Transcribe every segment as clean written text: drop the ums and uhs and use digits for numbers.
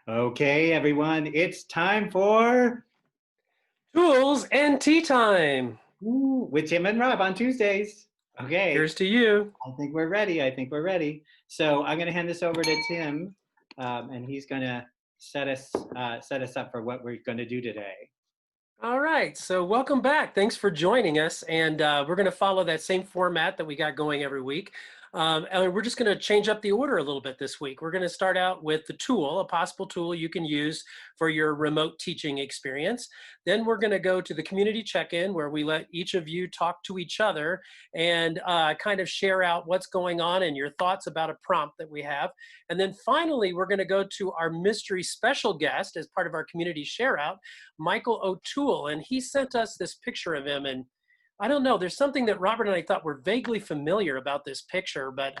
Okay, everyone, it's time for Tools and tea time. with Tim and Rob on Tuesdays. Okay, Here's to you. I think we're ready. I think we're ready. So I'm going to hand this over to Tim, and he's going to set us up for what we're going to do today. All right, so welcome back. Thanks for joining us. And we're going to follow that same format that we got going every week. And we're just going to change up the order a little bit this week. We're going to start out with the tool, a possible tool you can use for your remote teaching experience. Then we're going to go to the community check-in where we let each of you talk to each other and kind of share out what's going on and your thoughts about a prompt that we have. And then finally, we're going to go to our mystery special guest as part of our community share out, Michael OToole, and he sent us this picture of him. And I don't know, there's something that Robert and I thought were vaguely familiar about this picture, but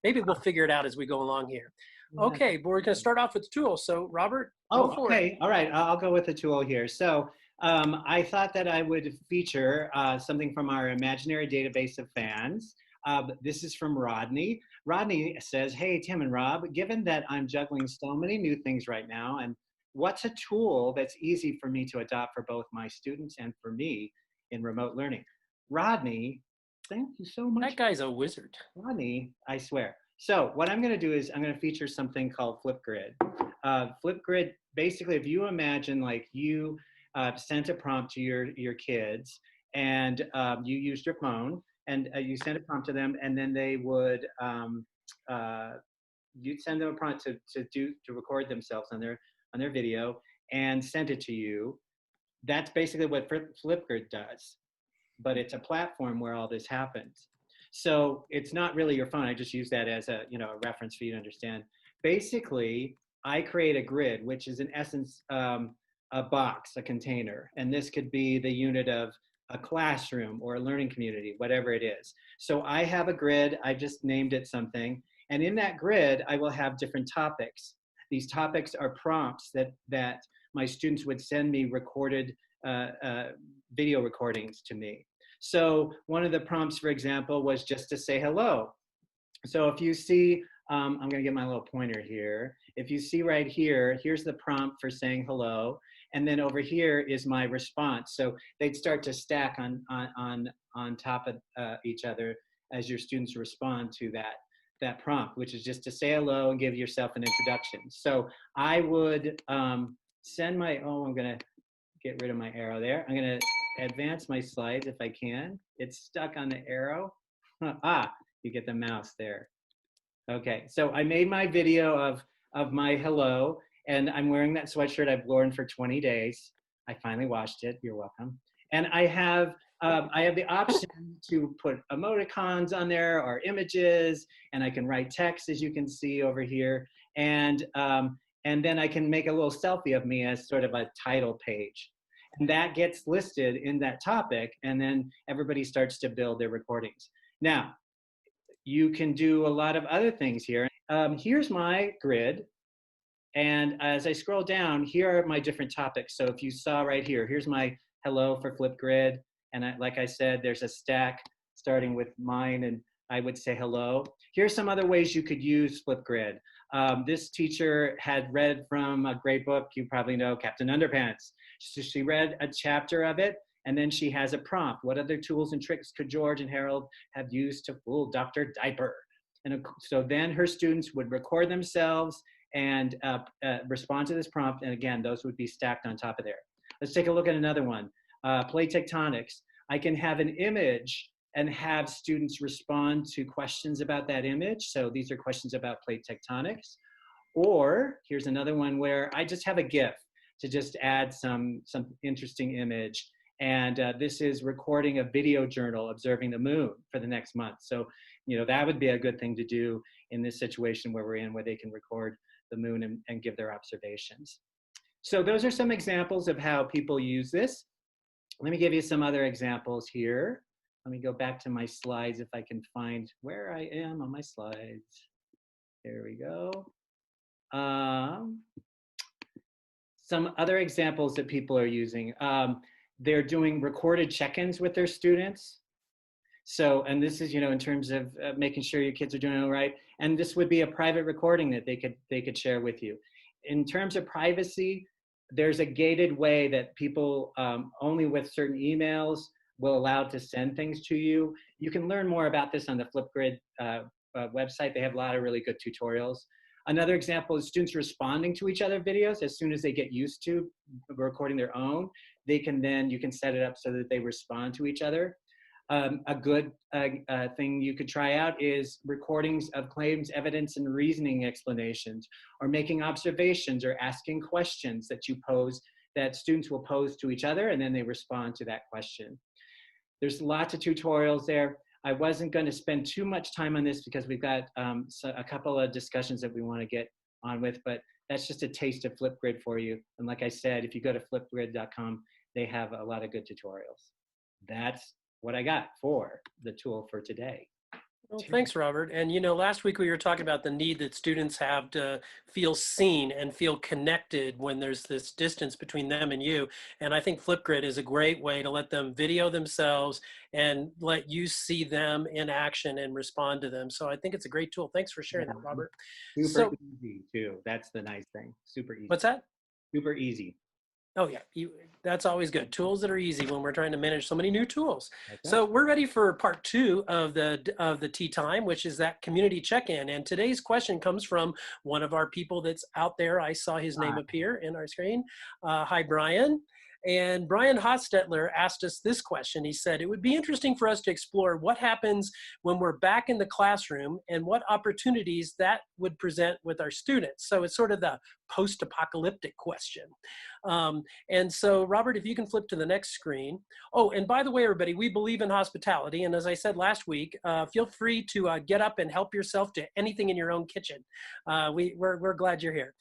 maybe we'll figure it out as we go along here. Yeah. Okay, but we're going to start off with the tool. So Robert, go Oh, for it. okay. All right. I'll go with the tool here. So I thought that I would feature something from our imaginary database of fans. This is from Rodney. Rodney says, "Hey, Tim and Rob, given that I'm juggling so many new things right now, and what's a tool that's easy for me to adopt for both my students and for me in remote learning?" Rodney, thank you so much. That guy's a wizard. Funny, I swear. So what I'm going to do is I'm going to feature something called Flipgrid. Flipgrid, basically, if you imagine like you sent a prompt to your kids and you used your phone and you sent a prompt to them, and then they would you'd send them a prompt to record themselves on their video and send it to you. That's basically what Flipgrid does, but it's a platform where all this happens. So it's not really your phone. I just use that as a a reference for you to understand. Basically, I create a grid, which is in essence a box, a container, and this could be the unit of a classroom or a learning community, whatever it is. So I have a grid. I just named it something, and in that grid, I will have different topics. These topics are prompts that my students would send me recorded video recordings to me. So one of the prompts, for example, was just to say hello. So if you see, I'm going to get my little pointer here. If you see right here, here's the prompt for saying hello. And then over here is my response. So they'd start to stack on top of each other as your students respond to that prompt, which is just to say hello and give yourself an introduction. So I would send my, I'm going to get rid of my arrow there. I'm going to advance my slides if I can. It's stuck on the arrow. You get the mouse there. Okay, so I made my video of my hello, and I'm wearing that sweatshirt I've worn for 20 days. I finally washed it. You're welcome. And I have the option to put emoticons on there or images, and I can write text, as you can see over here, and then I can make a little selfie of me as sort of a title page. And that gets listed in that topic, and then everybody starts to build their recordings. Now, you can do a lot of other things here. Here's my grid, and as I scroll down, here are my different topics. So if you saw right here, here's my hello for Flipgrid, and like I said, there's a stack starting with mine, and I would say hello. Here's some other ways you could use Flipgrid. This teacher had read from a great book, you probably know, Captain Underpants. So she read a chapter of it, and then she has a prompt. What other tools and tricks could George and Harold have used to fool Dr. Diaper? And so then her students would record themselves and respond to this prompt. And again, those would be stacked on top of there. Let's take a look at another one. Plate tectonics. I can have an image and have students respond to questions about that image. So these are questions about plate tectonics. Or here's another one where I just have a GIF to just add some interesting image. And this is recording a video journal observing the moon for the next month. So, that would be a good thing to do in this situation where we're in, where they can record the moon and give their observations. So those are some examples of how people use this. Let me give you some other examples here. Let me go back to my slides if I can find where I am on my slides. There we go. Some other examples that people are using. They're doing recorded check-ins with their students. So, and this is, in terms of making sure your kids are doing all right. And this would be a private recording that they could share with you. in terms of privacy, there's a gated way that people only with certain emails will allow to send things to you. You can learn more about this on the Flipgrid website. They have a lot of really good tutorials. Another example is students responding to each other videos. As soon as they get used to recording their own, you can set it up so that they respond to each other. A good thing you could try out is recordings of claims, evidence, and reasoning explanations, or making observations or asking questions that you pose, that students will pose to each other, and then they respond to that question. There's lots of tutorials there. I wasn't going to spend too much time on this because we've got a couple of discussions that we want to get on with, but that's just a taste of Flipgrid for you. And like I said, if you go to flipgrid.com, they have a lot of good tutorials. That's what I got for the tool for today. Well, thanks, Robert. And last week we were talking about the need that students have to feel seen and feel connected when there's this distance between them and you. And I think Flipgrid is a great way to let them video themselves and let you see them in action and respond to them. So I think it's a great tool. Thanks for sharing that, Robert. Super easy too. That's the nice thing. Super easy. What's that? Super easy. Oh yeah, that's always good. Tools that are easy when we're trying to manage so many new tools. Okay. So we're ready for part 2 of the tea time, which is that community check-in. And today's question comes from one of our people that's out there. I saw his name appear in our screen. Hi, Brian. And Brian Hostetler asked us this question. He said, it would be interesting for us to explore what happens when we're back in the classroom and what opportunities that would present with our students. So it's sort of the post-apocalyptic question. And so, Robert, if you can flip to the next screen. Oh, and by the way, everybody, we believe in hospitality. And as I said last week, feel free to get up and help yourself to anything in your own kitchen. We're glad you're here.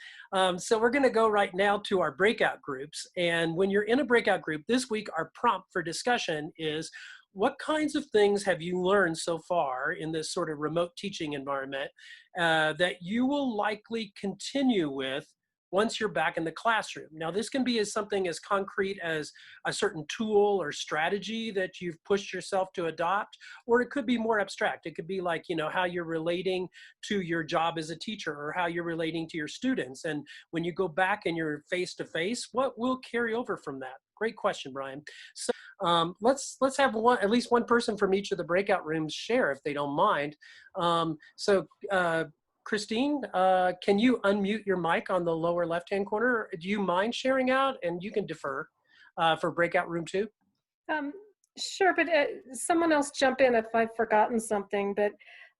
So we're going to go right now to our breakout groups. And when you're in a breakout group, this week, our prompt for discussion is, what kinds of things have you learned so far in this sort of remote teaching environment that you will likely continue with once you're back in the classroom? Now, this can be as something as concrete as a certain tool or strategy that you've pushed yourself to adopt, or it could be more abstract. It could be like, how you're relating to your job as a teacher, or how you're relating to your students. And when you go back and you're face-to-face, what will carry over from that? Great question, Brian. So let's have at least one person from each of the breakout rooms share, if they don't mind. Christine, can you unmute your mic on the lower left-hand corner? Do you mind sharing out? And you can defer for breakout room 2. Sure, but someone else jump in if I've forgotten something. But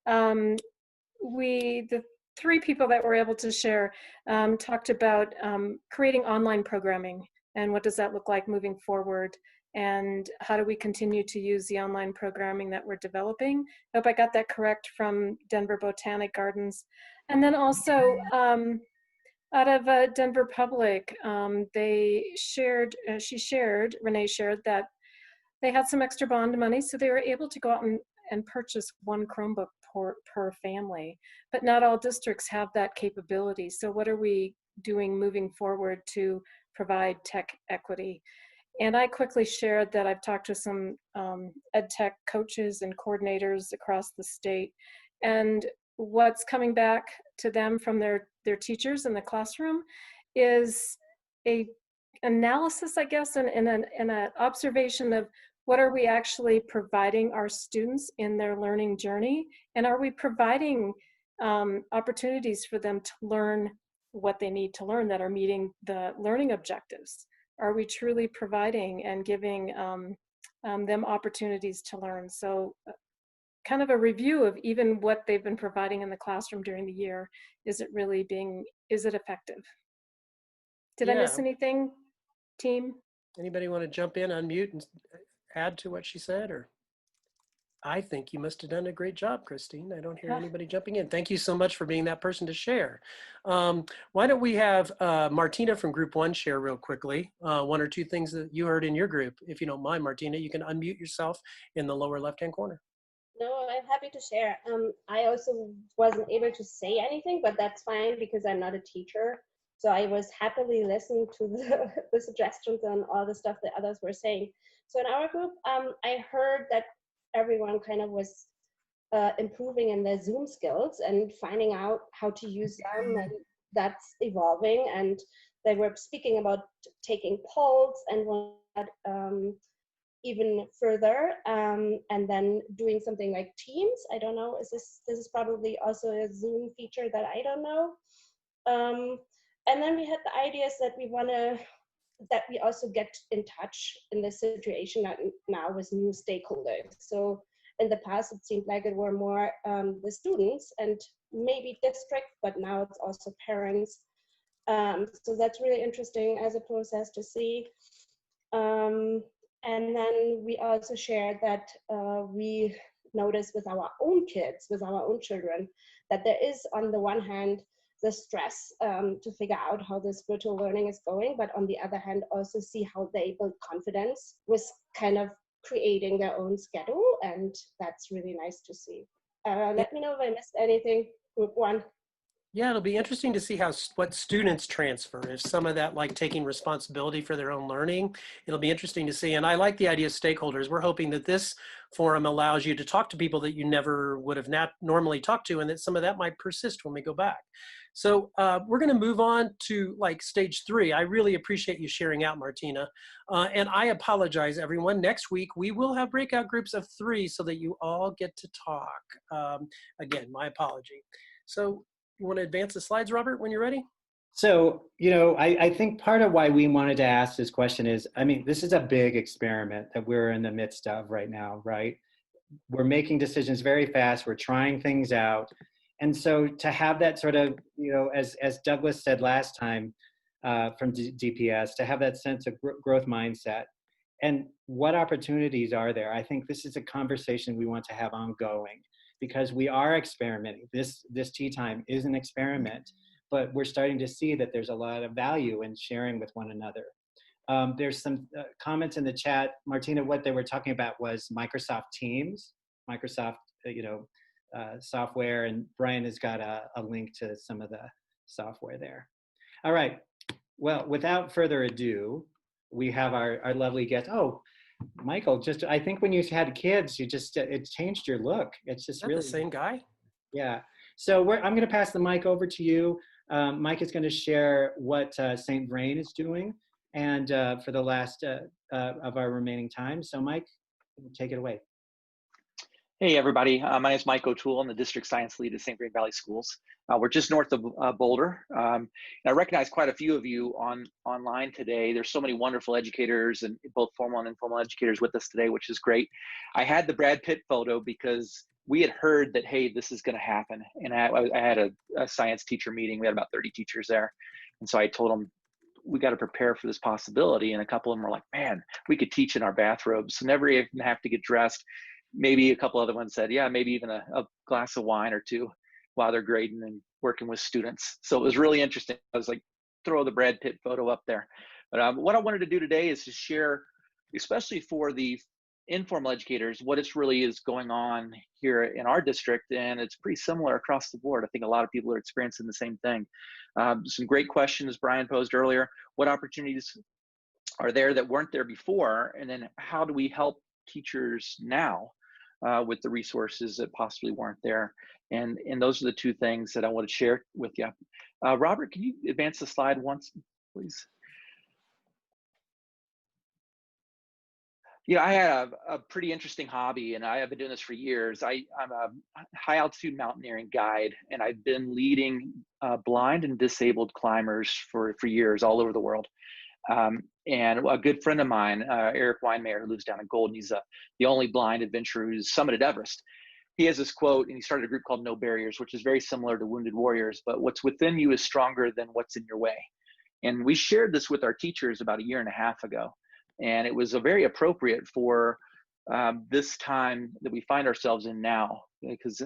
the 3 people that were able to share talked about creating online programming and what does that look like moving forward, and how do we continue to use the online programming that we're developing. I hope I got that correct from Denver Botanic Gardens. And then also out of Denver Public, Renee shared that they had some extra bond money, so they were able to go out and purchase 1 Chromebook per family. But not all districts have that capability. So what are we doing moving forward to provide tech equity? And I quickly shared that I've talked to some ed tech coaches and coordinators across the state, and what's coming back to them from their teachers in the classroom is a analysis, I guess, and an observation of what are we actually providing our students in their learning journey, and are we providing opportunities for them to learn what they need to learn that are meeting the learning objectives? Are we truly providing and giving them opportunities to learn? So kind of a review of even what they've been providing in the classroom during the year. Is it effective? Did I miss anything, team? Anybody want to jump in, unmute, and add to what she said? Or I think you must have done a great job, Christine. I don't hear anybody jumping in. Thank you so much for being that person to share. Why don't we have Martina from Group 1 share real quickly, 1 or 2 things that you heard in your group. If you don't mind, Martina, you can unmute yourself in the lower left-hand corner. No, I'm happy to share. I also wasn't able to say anything, but that's fine because I'm not a teacher. So I was happily listening to the suggestions and all the stuff that others were saying. So in our group, I heard that everyone kind of was improving in their Zoom skills and finding out how to use them and that's evolving, and they were speaking about taking polls and even further, and then doing something like Teams. I don't know, this is probably also a Zoom feature that I don't know. And then we had the ideas that we also get in touch in this situation now with new stakeholders. So in the past, it seemed like it were more the students and maybe district, but now it's also parents. So that's really interesting as a process to see. And then we also shared that we noticed with our own kids, with our own children, that there is, on the one hand, the stress to figure out how this virtual learning is going, but on the other hand, also see how they build confidence with kind of creating their own schedule, and that's really nice to see. Let me know if I missed anything, group one. Yeah, it'll be interesting to see what students transfer. If some of that, like taking responsibility for their own learning, it'll be interesting to see. And I like the idea of stakeholders. We're hoping that this forum allows you to talk to people that you never would have normally talked to, and that some of that might persist when we go back. So we're going to move on to like stage 3. I really appreciate you sharing out, Martina. And I apologize, everyone. Next week, we will have breakout groups of 3 so that you all get to talk. Again, my apology. So you want to advance the slides, Robert, when you're ready? So, I think part of why we wanted to ask this question is, I mean, this is a big experiment that we're in the midst of right now, right? We're making decisions very fast. We're trying things out. And so to have that sort of, as Douglas said last time from DPS, to have that sense of growth mindset and what opportunities are there, I think this is a conversation we want to have ongoing, because we are experimenting. This tea time is an experiment, but we're starting to see that there's a lot of value in sharing with one another. There's some comments in the chat. Martina, what they were talking about was Microsoft Teams, Microsoft, software, and Brian has got a link to some of the software there. All right, well, without further ado, we have our lovely guest. Oh, Michael, I think when you had kids, it changed your look. It's just really the same guy. Yeah. So I'm going to pass the mic over to you. Mike is going to share what St. Vrain is doing, and for the last of our remaining time. So Mike, take it away. Hey everybody, my name is Mike OToole. I'm the district science lead at St. Vrain Valley Schools. We're just north of Boulder. And I recognize quite a few of you online today. There's so many wonderful educators, and both formal and informal educators with us today, which is great. I had the Brad Pitt photo because we had heard that, hey, this is going to happen. And I had a science teacher meeting. We had about 30 teachers there. And so I told them, we got to prepare for this possibility. And a couple of them were like, man, we could teach in our bathrobes, so never even have to get dressed. Maybe a couple other ones said, yeah, maybe even a glass of wine or two while they're grading and working with students. So it was really interesting. I was like, throw the Brad Pitt photo up there. But what I wanted to do today is to share, especially for the informal educators, what it's really is going on here in our district. And it's pretty similar across the board. I think a lot of people are experiencing the same thing. Some great questions Brian posed earlier. What opportunities are there that weren't there before? And then how do we help teachers now with the resources that possibly weren't there? And those are the 2 things that I want to share with you. Robert, can you advance the slide once, please? I had a pretty interesting hobby, and I have been doing this for years. I'm a high altitude mountaineering guide, and I've been leading blind and disabled climbers for years all over the world. And a good friend of mine, Eric Weinmayer, who lives down in Golden, he's the only blind adventurer who's summited Everest. He has this quote, and he started a group called No Barriers, which is very similar to Wounded Warriors, but what's within you is stronger than what's in your way. And we shared this with our teachers about 1.5 years ago. And it was very appropriate for this time that we find ourselves in now, because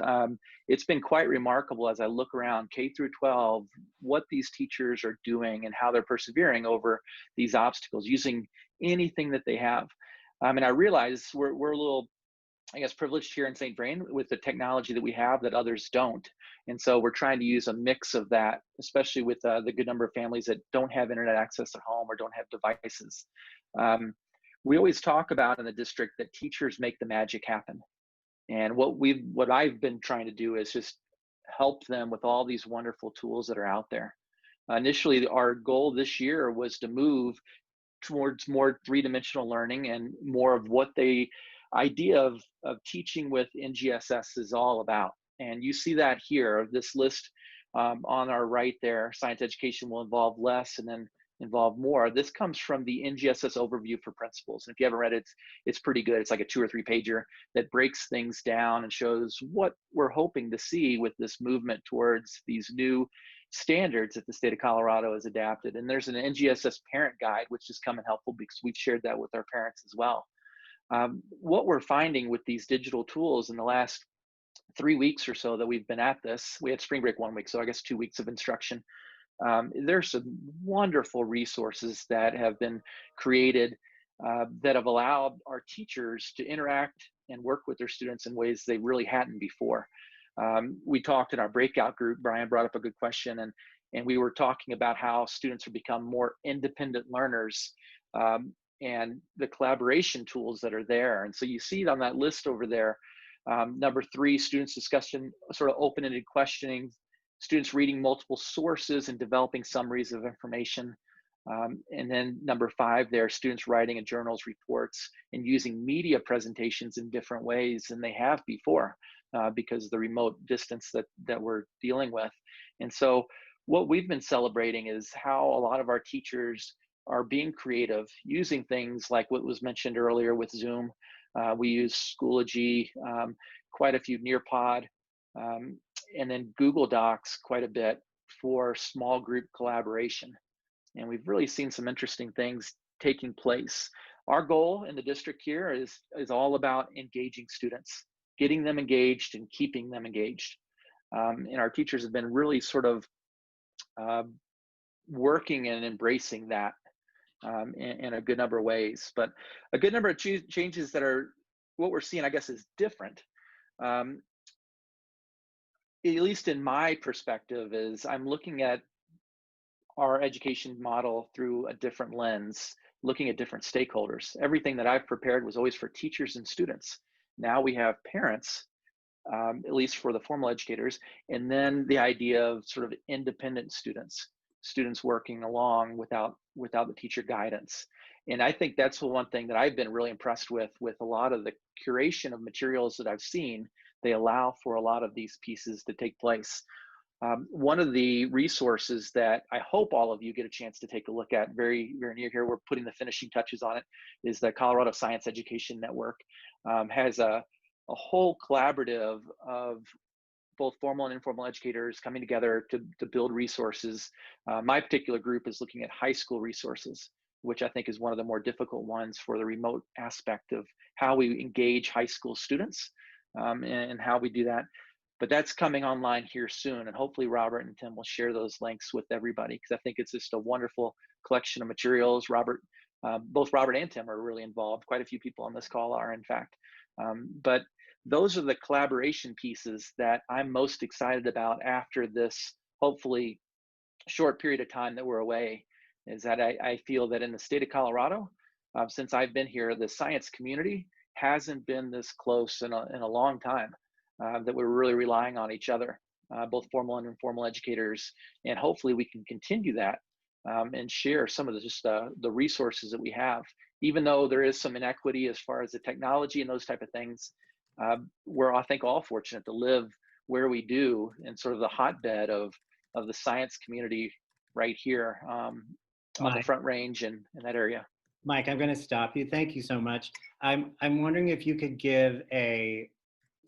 it's been quite remarkable as I look around K through 12, what these teachers are doing and how they're persevering over these obstacles using anything that they have. And I realize we're a little, I guess, privileged here in St. Vrain with the technology that we have that others don't. And so we're trying to use a mix of that, especially with the good number of families that don't have internet access at home or don't have devices. We always talk about in the district that teachers make the magic happen. And what I've been trying to do is just help them with all these wonderful tools that are out there. Initially, our goal this year was to move towards more three-dimensional learning and more of what the idea of teaching with NGSS is all about. And you see that here, this list on our right there. Science education will involve less and then involve more. This comes from the NGSS overview for principals. And if you haven't read it, it's pretty good. It's like a 2 or 3 pager that breaks things down and shows what we're hoping to see with this movement towards these new standards that the state of Colorado has adapted. And there's an NGSS parent guide, which has come in helpful because we've shared that with our parents as well. What we're finding with these digital tools in the last 3 weeks or so that we've been at this, we had spring break 1 week, so I guess 2 weeks of instruction. There's some wonderful resources that have been created that have allowed our teachers to interact and work with their students in ways they really hadn't before. We talked in our breakout group, Brian brought up a good question, and we were talking about how students have become more independent learners and the collaboration tools that are there. And so you see it on that list over there. Number 3, students discussion, sort of open-ended questioning, students reading multiple sources and developing summaries of information. And then number 5 there, students writing in journals, reports, and using media presentations in different ways than they have before because of the remote distance that we're dealing with. And so what we've been celebrating is how a lot of our teachers are being creative, using things like what was mentioned earlier with Zoom. We use Schoology, quite a few Nearpod, and then Google Docs quite a bit for small group collaboration. And we've really seen some interesting things taking place. Our goal in the district here is all about engaging students, getting them engaged and keeping them engaged. And our teachers have been really sort of working and embracing that in a good number of ways. But a good number of changes that are what we're seeing, I guess, is different. At least in my perspective, is I'm looking at our education model through a different lens, looking at different stakeholders. Everything that I've prepared was always for teachers and students. Now we have parents, at least for the formal educators, and then the idea of sort of independent students working along without the teacher guidance. And I think that's the one thing that I've been really impressed with a lot of the curation of materials that I've seen. They allow for a lot of these pieces to take place. One of the resources that I hope all of you get a chance to take a look at very, very near here, we're putting the finishing touches on it, is the Colorado Science Education Network. Has a whole collaborative of both formal and informal educators coming together to build resources. My particular group is looking at high school resources, which I think is one of the more difficult ones for the remote aspect of how we engage high school students and how we do that. But that's coming online here soon, and hopefully Robert and Tim will share those links with everybody, because I think it's just a wonderful collection of materials. Both Robert and Tim are really involved. Quite a few people on this call are, in fact. But those are the collaboration pieces that I'm most excited about after this, hopefully, short period of time that we're away, is that I feel that in the state of Colorado, since I've been here, the science community hasn't been this close in a long time. That we're really relying on each other, both formal and informal educators, and hopefully we can continue that and share some of the resources that we have. Even though there is some inequity as far as the technology and those type of things, we're, I think, all fortunate to live where we do in sort of the hotbed of the science community right here on the Front Range and in that area. Mike, I'm going to stop you. Thank you so much. I'm wondering if you could give a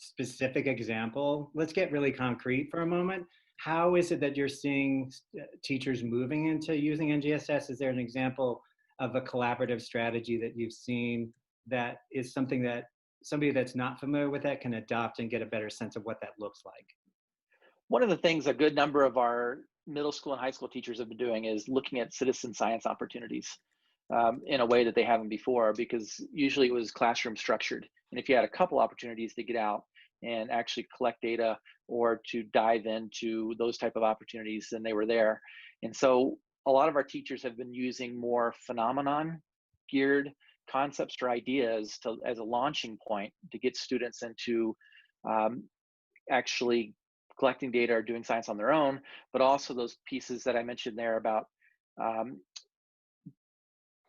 specific example. Let's get really concrete for a moment. How is it that you're seeing teachers moving into using NGSS? Is there an example of a collaborative strategy that you've seen that is something that somebody that's not familiar with that can adopt and get a better sense of what that looks like? One of the things a good number of our middle school and high school teachers have been doing is looking at citizen science opportunities in a way that they haven't before, because usually it was classroom structured. And if you had a couple opportunities to get out and actually collect data or to dive into those type of opportunities, then they were there. And so a lot of our teachers have been using more phenomenon geared concepts or ideas as a launching point to get students into actually collecting data or doing science on their own, but also those pieces that I mentioned there about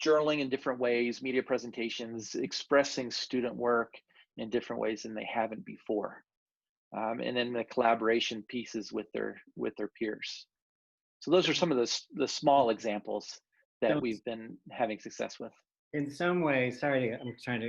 journaling in different ways, media presentations, expressing student work in different ways than they haven't before. And then the collaboration pieces with their peers. So those are some of the small examples that we've been having success with. In some ways, sorry,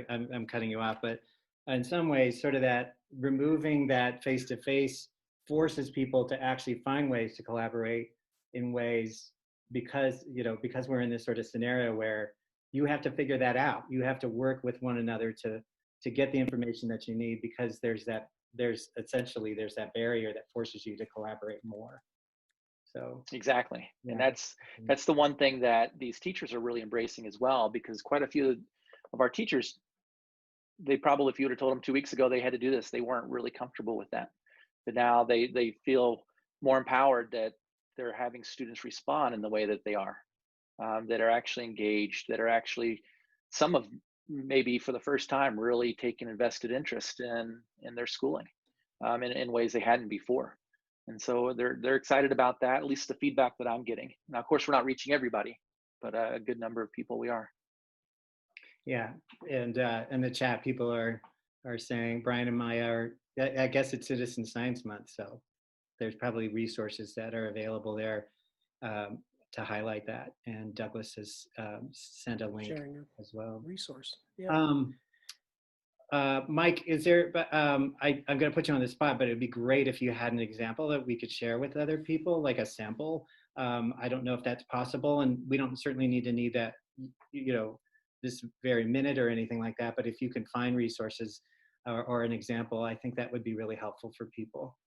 I'm cutting you off, but in some ways, sort of that removing that face-to-face forces people to actually find ways to collaborate in ways because we're in this sort of scenario where you have to figure that out. You have to work with one another to get the information that you need, because there's that barrier that forces you to collaborate more. So exactly. Yeah. And that's the one thing that these teachers are really embracing as well, because quite a few of our teachers, they probably, if you would have told them 2 weeks ago they had to do this, they weren't really comfortable with that. But now they feel more empowered that they're having students respond in the way that they are, that are actually engaged, that are actually, some of maybe for the first time, really taking invested interest in their schooling in ways they hadn't before. And so they're excited about that, at least the feedback that I'm getting. Now, of course, we're not reaching everybody, but a good number of people we are. Yeah, and in the chat, people are saying, Brian and Maya are, I guess it's Citizen Science Month, so there's probably resources that are available there to highlight that. And Douglas has sent a link as well. Resource. Yeah. Mike, is there, I'm going to put you on the spot, but it'd be great if you had an example that we could share with other people, like a sample. I don't know if that's possible, and we don't certainly need that, this very minute or anything like that, but if you can find resources or an example, I think that would be really helpful for people.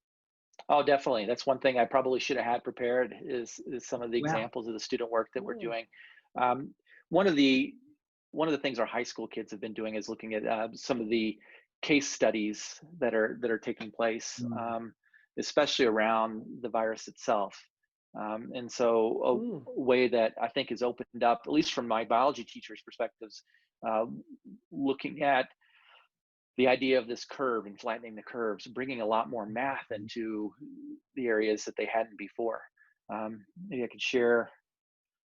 Oh, definitely. That's one thing I probably should have had prepared is some of the examples of the student work that we're doing. One of the things our high school kids have been doing is looking at some of the case studies that are taking place, especially around the virus itself. And so a way that I think has opened up, at least from my biology teacher's perspectives, looking at the idea of this curve and flattening the curves, bringing a lot more math into the areas that they hadn't before. Maybe I could share.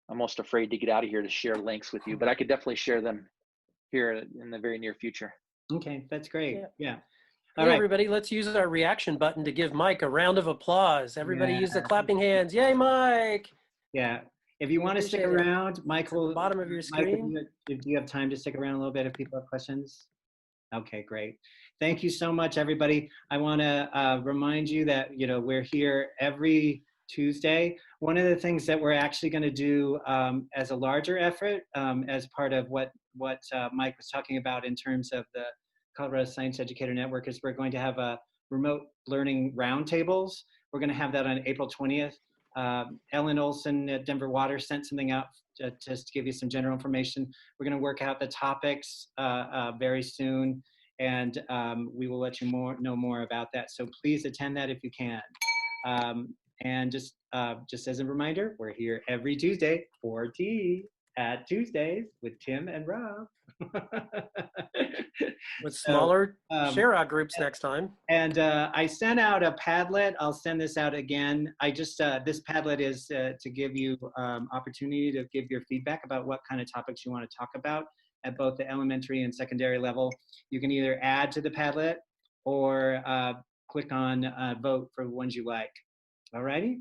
I'm almost afraid to get out of here to share links with you, but I could definitely share them here in the very near future. Okay, that's great. Yeah. All right, everybody, let's use our reaction button to give Mike a round of applause. Everybody use the clapping hands. Yay, Mike. Yeah. If you want to stick around, Michael, bottom of your screen. Mike, if you have time to stick around a little bit if people have questions. Okay, great. Thank you so much, everybody. I want to remind you that, we're here every Tuesday. One of the things that we're actually going to do as a larger effort, as part of what Mike was talking about in terms of the Colorado Science Educator Network, is we're going to have a remote learning roundtables. We're going to have that on April 20th. Ellen Olson at Denver Water sent something out just to give you some general information. We're going to work out the topics very soon, and we will let you know more about that. So please attend that if you can. And just as a reminder, we're here every Tuesday for tea at Tuesdays with Tim and Rob. With smaller share-out groups next time. And I sent out a Padlet. I'll send this out again. This Padlet is to give you opportunity to give your feedback about what kind of topics you want to talk about at both the elementary and secondary level. You can either add to the Padlet or click on vote for the ones you like. All righty?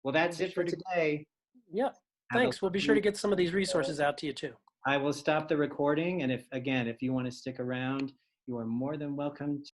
Well, that's it for today. Yeah, thanks. We'll be sure to get some of these resources out to you too. I will stop the recording, and if you want to stick around, you are more than welcome to.